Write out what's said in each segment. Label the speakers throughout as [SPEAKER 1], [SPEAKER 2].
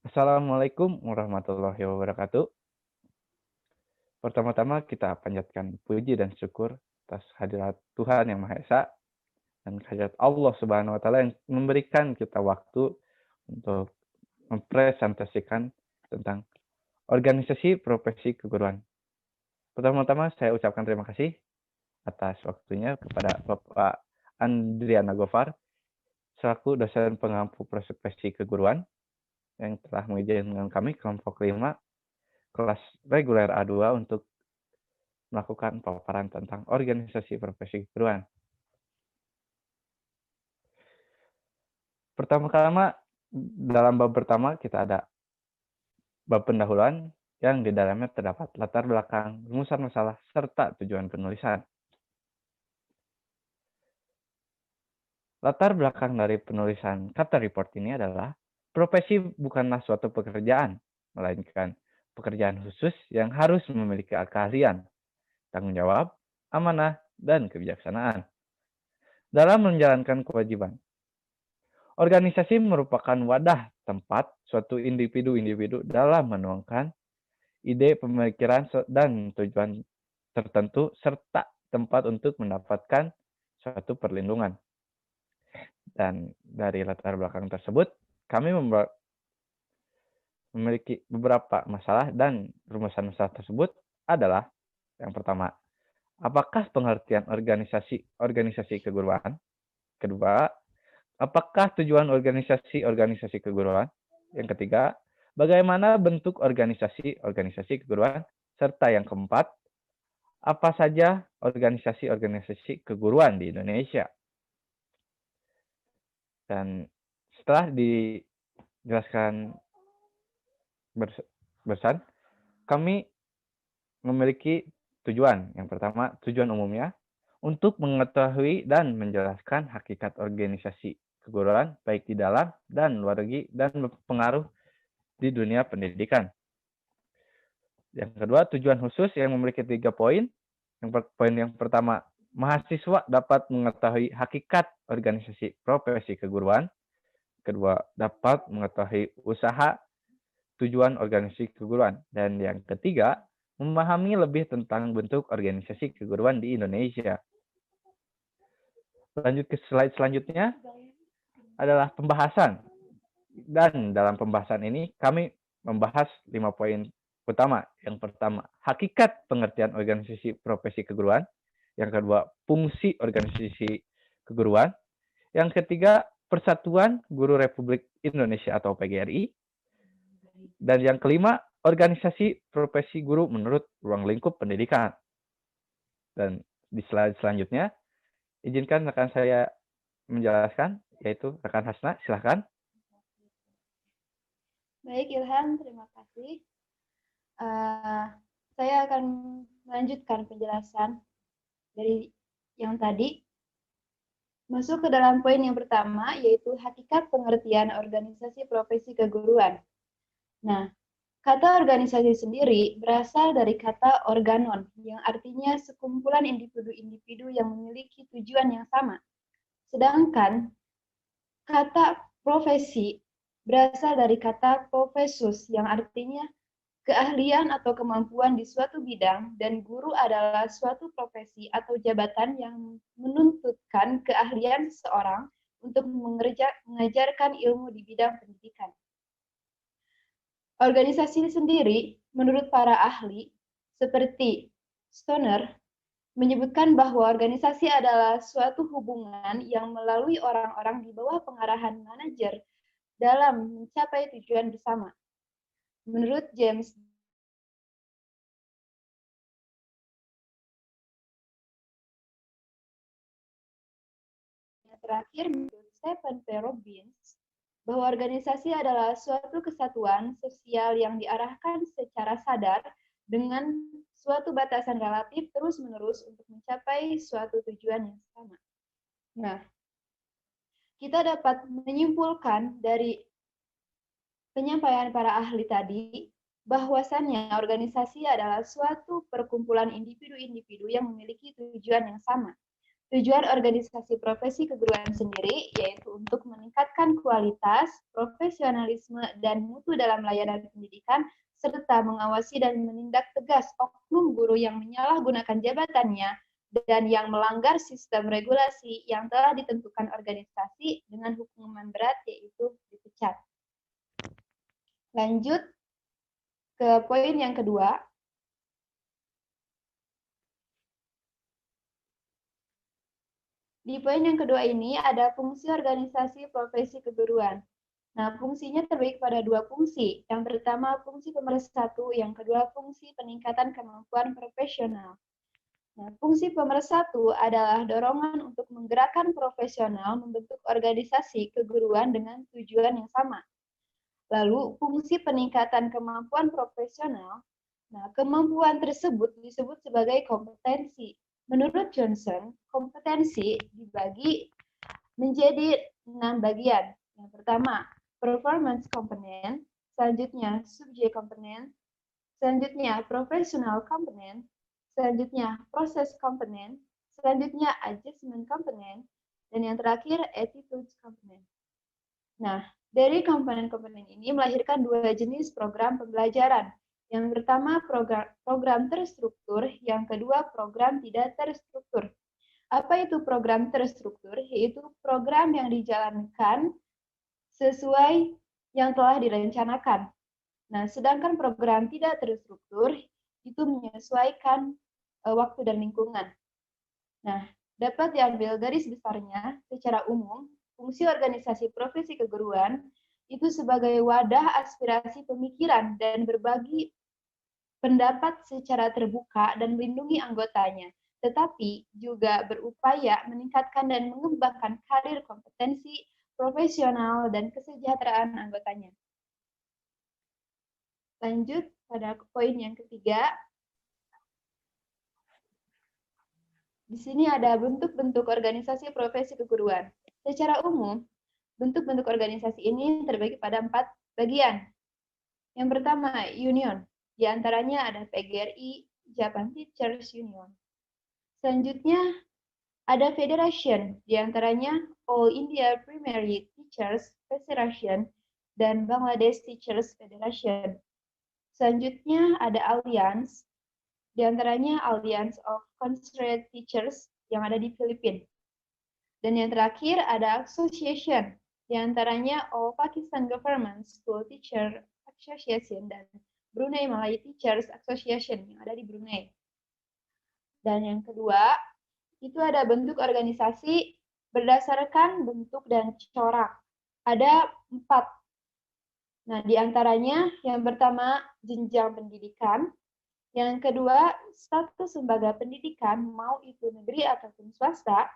[SPEAKER 1] Assalamualaikum warahmatullahi wabarakatuh. Pertama-tama kita panjatkan puji dan syukur atas hadirat Tuhan Yang Maha Esa dan kehadirat Allah Subhanahu wa taala yang memberikan kita waktu untuk mempresentasikan tentang organisasi profesi keguruan. Pertama-tama saya ucapkan terima kasih atas waktunya kepada Bapak Andriana Gofar selaku dosen pengampu profesi keguruan yang telah mengizinkan kami kelompok 5 kelas reguler A2 untuk melakukan paparan tentang organisasi profesi keguruan. Pertama-tama dalam bab pertama kita ada bab pendahuluan yang di dalamnya terdapat latar belakang, rumusan masalah, serta tujuan penulisan. Latar belakang dari penulisan kata report ini adalah profesi bukanlah suatu pekerjaan, melainkan pekerjaan khusus yang harus memiliki keahlian, tanggung jawab, amanah, dan kebijaksanaan dalam menjalankan kewajiban. Organisasi merupakan wadah tempat suatu individu-individu dalam menuangkan ide, pemikiran, dan tujuan tertentu, serta tempat untuk mendapatkan suatu perlindungan. Dan dari latar belakang tersebut, kami memiliki beberapa masalah dan rumusan masalah tersebut adalah yang pertama, apakah pengertian organisasi keguruan? Kedua, apakah tujuan organisasi keguruan? Yang ketiga, bagaimana bentuk organisasi keguruan? Serta yang keempat, apa saja organisasi keguruan di Indonesia? Dan setelah dijelaskan bersama, kami memiliki tujuan. Yang pertama, tujuan umumnya untuk mengetahui dan menjelaskan hakikat organisasi keguruan baik di dalam dan luar negeri dan berpengaruh di dunia pendidikan. Yang kedua, tujuan khusus yang memiliki 3 poin. Poin yang pertama, mahasiswa dapat mengetahui hakikat organisasi profesi keguruan. Kedua, dapat mengetahui usaha tujuan organisasi keguruan. Dan yang ketiga, memahami lebih tentang bentuk organisasi keguruan di Indonesia. Lanjut ke slide selanjutnya adalah pembahasan. Dan dalam pembahasan ini kami membahas 5 poin utama. Yang pertama, hakikat pengertian organisasi profesi keguruan. Yang kedua, fungsi organisasi keguruan. Yang ketiga, Persatuan Guru Republik Indonesia atau PGRI. Dan yang kelima, organisasi profesi guru menurut ruang lingkup pendidikan. Dan di slide selanjutnya, izinkan rekan saya menjelaskan, yaitu rekan Hasna, silahkan.
[SPEAKER 2] Baik Ilham, terima kasih. Saya akan melanjutkan penjelasan dari yang tadi. Masuk ke dalam poin yang pertama, yaitu hakikat pengertian organisasi profesi keguruan. Nah, kata organisasi sendiri berasal dari kata organon, yang artinya sekumpulan individu-individu yang memiliki tujuan yang sama. Sedangkan kata profesi berasal dari kata profesus, yang artinya keahlian atau kemampuan di suatu bidang, dan guru adalah suatu profesi atau jabatan yang menuntutkan keahlian seseorang untuk mengajarkan ilmu di bidang pendidikan. Organisasi sendiri, menurut para ahli, seperti Stoner, menyebutkan bahwa organisasi adalah suatu hubungan yang melalui orang-orang di bawah pengarahan manajer dalam mencapai tujuan bersama. Menurut James terakhir, menurut Stephen P. Robbins, bahwa organisasi adalah suatu kesatuan sosial yang diarahkan secara sadar dengan suatu batasan relatif terus-menerus untuk mencapai suatu tujuan yang sama. Nah, kita dapat menyimpulkan dari penyampaian para ahli tadi bahwasannya organisasi adalah suatu perkumpulan individu-individu yang memiliki tujuan yang sama. Tujuan organisasi profesi keguruan sendiri yaitu untuk meningkatkan kualitas, profesionalisme, dan mutu dalam layanan pendidikan, serta mengawasi dan menindak tegas oknum guru yang menyalahgunakan jabatannya dan yang melanggar sistem regulasi yang telah ditentukan organisasi dengan hukuman berat yaitu dipecat. Lanjut ke poin yang kedua. Di poin yang kedua ini ada fungsi organisasi profesi keguruan. Nah, fungsinya terbagi pada dua fungsi. Yang pertama fungsi pemersatu, yang kedua fungsi peningkatan kemampuan profesional. Nah, fungsi pemersatu adalah dorongan untuk menggerakkan profesional membentuk organisasi keguruan dengan tujuan yang sama. Lalu, fungsi peningkatan kemampuan profesional. Nah, kemampuan tersebut disebut sebagai kompetensi. Menurut Johnson, kompetensi dibagi menjadi 6 bagian. Yang pertama, performance component, selanjutnya subject component, selanjutnya professional component, selanjutnya proses component, selanjutnya adjustment component, dan yang terakhir attitude component. Nah, dari komponen-komponen ini melahirkan dua jenis program pembelajaran. Yang pertama program terstruktur, yang kedua program tidak terstruktur. Apa itu program terstruktur? Yaitu program yang dijalankan sesuai yang telah direncanakan. Nah, sedangkan program tidak terstruktur itu menyesuaikan waktu dan lingkungan. Nah, dapat diambil garis besarnya secara umum, fungsi organisasi profesi keguruan itu sebagai wadah aspirasi pemikiran dan berbagi pendapat secara terbuka dan melindungi anggotanya, tetapi juga berupaya meningkatkan dan mengembangkan karir kompetensi profesional dan kesejahteraan anggotanya. Lanjut pada poin yang ketiga. Di sini ada bentuk-bentuk organisasi profesi keguruan. Secara umum, bentuk-bentuk organisasi ini terbagi pada 4 bagian. Yang pertama, union. Di antaranya ada PGRI, Japan Teachers Union. Selanjutnya, ada federation. Di antaranya All India Primary Teachers Federation dan Bangladesh Teachers Federation. Selanjutnya, ada alliance. Di antaranya Alliance of Concerned Teachers yang ada di Filipina. Dan yang terakhir ada association, di antaranya All Pakistan Government School Teacher Association dan Brunei Malay Teachers Association yang ada di Brunei. Dan yang kedua, itu ada bentuk organisasi berdasarkan bentuk dan corak. Ada 4. Nah, di antaranya yang pertama jenjang pendidikan, yang kedua, status lembaga pendidikan, mau itu negeri ataupun swasta.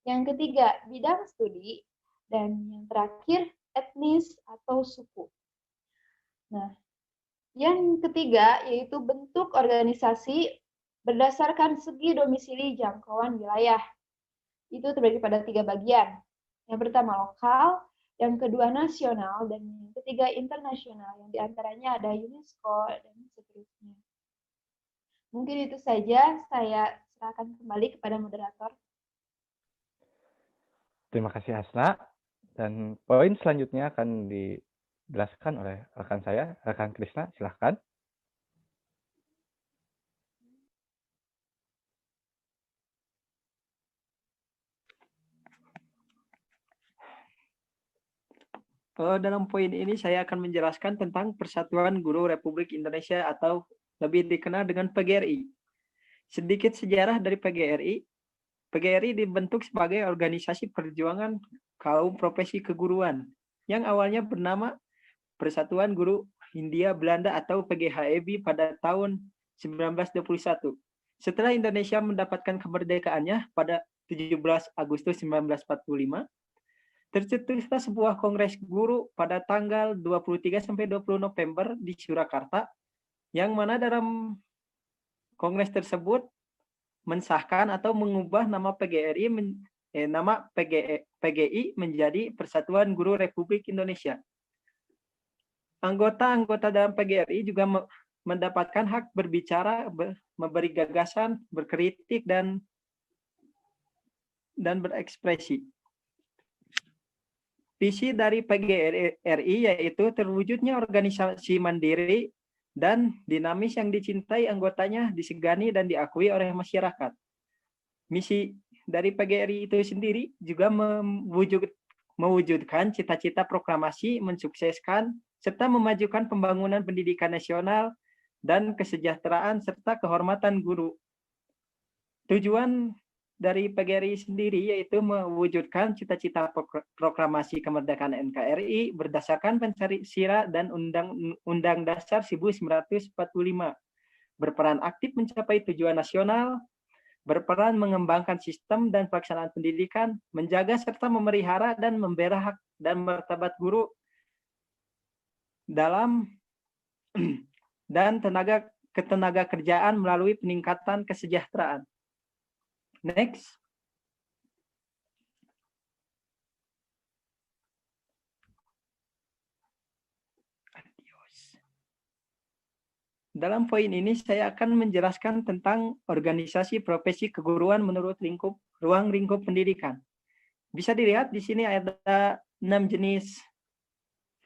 [SPEAKER 2] Yang ketiga, bidang studi. Dan yang terakhir, etnis atau suku. Nah, yang ketiga yaitu bentuk organisasi berdasarkan segi domisili jangkauan wilayah. Itu terbagi pada 3 bagian. Yang pertama lokal, yang kedua nasional, dan yang ketiga internasional, yang diantaranya ada UNESCO dan seterusnya. Mungkin itu saja, saya serahkan kembali kepada moderator.
[SPEAKER 1] Terima kasih Hasna. Dan poin selanjutnya akan dijelaskan oleh rekan saya, rekan Krisna. Silahkan.
[SPEAKER 3] Dalam poin ini saya akan menjelaskan tentang Persatuan Guru Republik Indonesia atau lebih dikenal dengan PGRI. Sedikit sejarah dari PGRI. PGRI dibentuk sebagai organisasi perjuangan kaum profesi keguruan yang awalnya bernama Persatuan Guru Hindia Belanda atau PGHBI pada tahun 1921. Setelah Indonesia mendapatkan kemerdekaannya pada 17 Agustus 1945, tercetuslah sebuah kongres guru pada tanggal 23 sampai 20 November di Surakarta, yang mana dalam kongres tersebut mensahkan atau mengubah nama PGI menjadi Persatuan Guru Republik Indonesia. Anggota-anggota dalam PGRI juga mendapatkan hak berbicara, memberi gagasan, berkritik, dan dan berekspresi. Visi dari PGRI yaitu terwujudnya organisasi mandiri dan dinamis yang dicintai anggotanya, disegani dan diakui oleh masyarakat. Misi dari PGRI itu sendiri juga mewujudkan cita-cita proklamasi, mensukseskan serta memajukan pembangunan pendidikan nasional dan kesejahteraan serta kehormatan guru. Tujuan dari PGRI sendiri yaitu mewujudkan cita-cita proklamasi kemerdekaan NKRI berdasarkan Pancasila dan Undang Dasar 1945. Berperan aktif mencapai tujuan nasional, berperan mengembangkan sistem dan pelaksanaan pendidikan, menjaga serta memelihara dan membela hak dan martabat guru dalam dan ketenaga kerjaan melalui peningkatan kesejahteraan. Next. Dalam poin ini saya akan menjelaskan tentang organisasi profesi keguruan menurut ruang lingkup pendidikan. Bisa dilihat di sini ada 6 jenis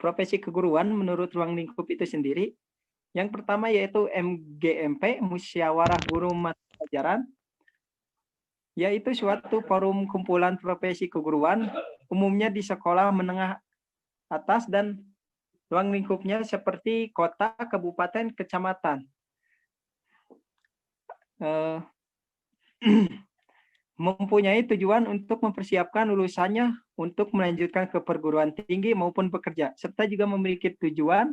[SPEAKER 3] profesi keguruan menurut ruang lingkup itu sendiri. Yang pertama yaitu MGMP, Musyawarah Guru Mata Pelajaran, yaitu suatu forum kumpulan profesi keguruan, umumnya di sekolah menengah atas dan ruang lingkupnya seperti kota, kabupaten, kecamatan. Mempunyai tujuan untuk mempersiapkan lulusannya untuk melanjutkan ke perguruan tinggi maupun bekerja, serta juga memiliki tujuan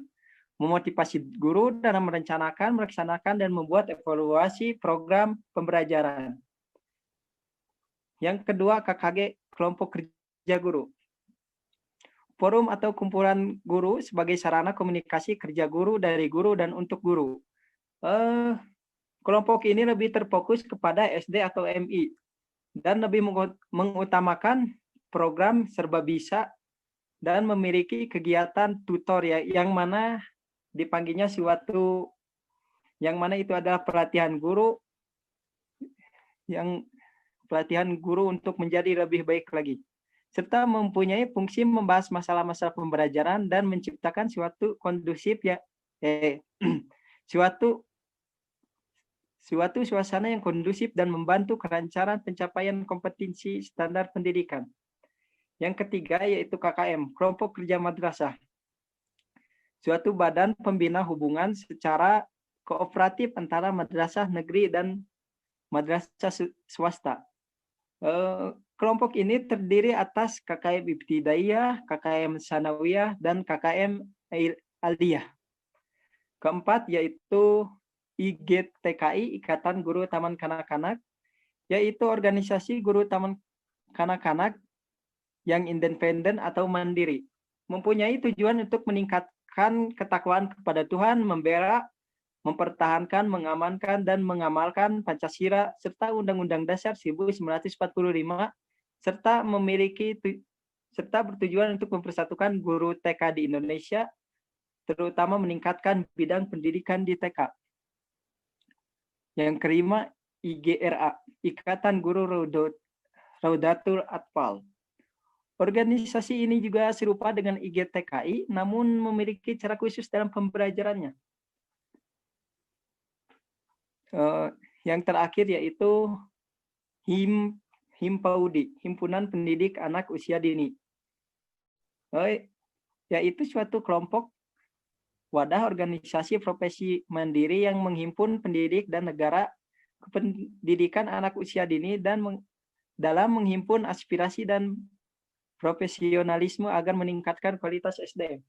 [SPEAKER 3] memotivasi guru dalam merencanakan, melaksanakan, dan membuat evaluasi program pembelajaran. Yang kedua, KKG, Kelompok Kerja Guru. Forum atau kumpulan guru sebagai sarana komunikasi kerja guru, dari guru, dan untuk guru. Kelompok ini lebih terfokus kepada SD atau MI dan lebih mengutamakan program serba bisa dan memiliki kegiatan tutor yang mana dipanggilnya yang mana itu adalah pelatihan guru untuk menjadi lebih baik lagi, serta mempunyai fungsi membahas masalah-masalah pembelajaran dan menciptakan suatu kondusif suatu suasana yang kondusif dan membantu kelancaran pencapaian kompetensi standar pendidikan. Yang ketiga yaitu KKM, Kelompok Kerja Madrasah. Suatu badan pembina hubungan secara kooperatif antara madrasah negeri dan madrasah swasta. Kelompok ini terdiri atas KKM Ibtidaiyah, KKM Sanawiyah, dan KKM Aldiyah. Keempat yaitu IGTKI, Ikatan Guru Taman Kanak-Kanak, yaitu organisasi guru taman kanak-kanak yang independen atau mandiri. Mempunyai tujuan untuk meningkatkan ketakwaan kepada Tuhan, membela, mempertahankan, mengamankan, dan mengamalkan Pancasila serta Undang-Undang Dasar 1945, serta bertujuan untuk mempersatukan guru TK di Indonesia, terutama meningkatkan bidang pendidikan di TK. Yang kelima, IGRA, Ikatan Guru Raudatul Atfal. Organisasi ini juga serupa dengan IGTKI, namun memiliki cara khusus dalam pembelajarannya. Yang terakhir yaitu HIMPAUDI, Himpunan Pendidik Anak Usia Dini, yaitu suatu kelompok wadah organisasi profesi mandiri yang menghimpun pendidik dan negara kependidikan anak usia dini dan dalam menghimpun aspirasi dan profesionalisme agar meningkatkan kualitas SDM.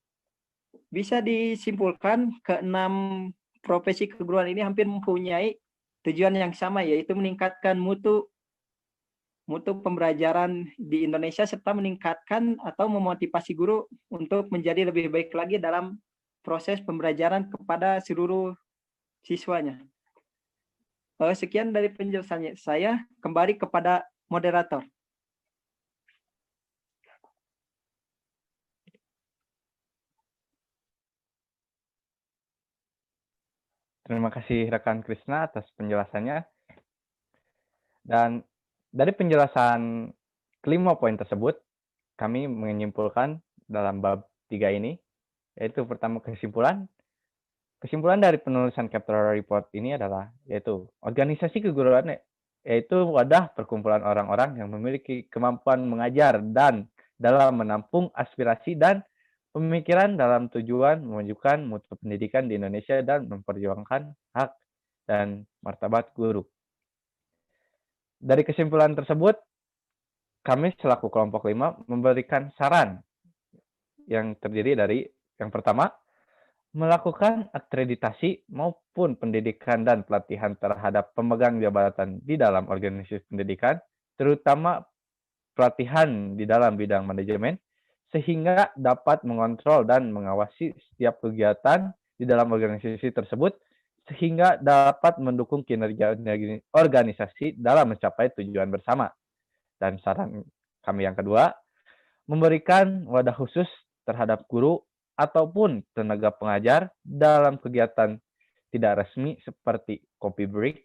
[SPEAKER 3] Bisa disimpulkan keenam profesi keguruan ini hampir mempunyai tujuan yang sama, yaitu meningkatkan mutu pembelajaran di Indonesia serta meningkatkan atau memotivasi guru untuk menjadi lebih baik lagi dalam proses pembelajaran kepada seluruh siswanya. Sekian dari penjelasannya saya, kembali kepada moderator.
[SPEAKER 1] Terima kasih rekan Krisna atas penjelasannya. Dan Dari penjelasan kelima poin tersebut, kami menyimpulkan dalam bab 3 ini, yaitu pertama kesimpulan. Kesimpulan dari penulisan Captol Report ini adalah, yaitu organisasi keguruan yaitu wadah perkumpulan orang-orang yang memiliki kemampuan mengajar dan dalam menampung aspirasi dan pemikiran dalam tujuan memajukan mutu pendidikan di Indonesia dan memperjuangkan hak dan martabat guru. Dari kesimpulan tersebut, kami selaku kelompok 5 memberikan saran yang terdiri dari yang pertama, melakukan akreditasi maupun pendidikan dan pelatihan terhadap pemegang jabatan di dalam organisasi pendidikan, terutama pelatihan di dalam bidang manajemen, sehingga dapat mengontrol dan mengawasi setiap kegiatan di dalam organisasi tersebut, sehingga dapat mendukung kinerja organisasi dalam mencapai tujuan bersama. Dan saran kami yang kedua, memberikan wadah khusus terhadap guru ataupun tenaga pengajar dalam kegiatan tidak resmi seperti coffee break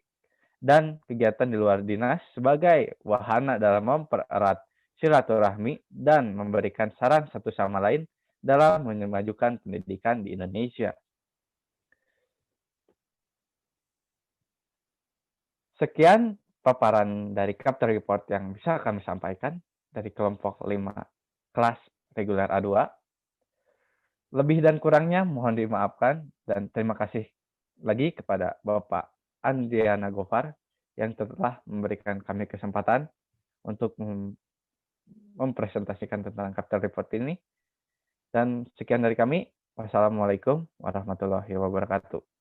[SPEAKER 1] dan kegiatan di luar dinas sebagai wahana dalam mempererat silaturahmi dan memberikan saran satu sama lain dalam memajukan pendidikan di Indonesia. Sekian paparan dari Captol Report yang bisa kami sampaikan dari kelompok 5 kelas reguler A2. Lebih dan kurangnya mohon dimaafkan dan terima kasih lagi kepada Bapak Andriana Gofar yang telah memberikan kami kesempatan untuk mempresentasikan tentang Captol Report ini. Dan sekian dari kami. Wassalamualaikum warahmatullahi wabarakatuh.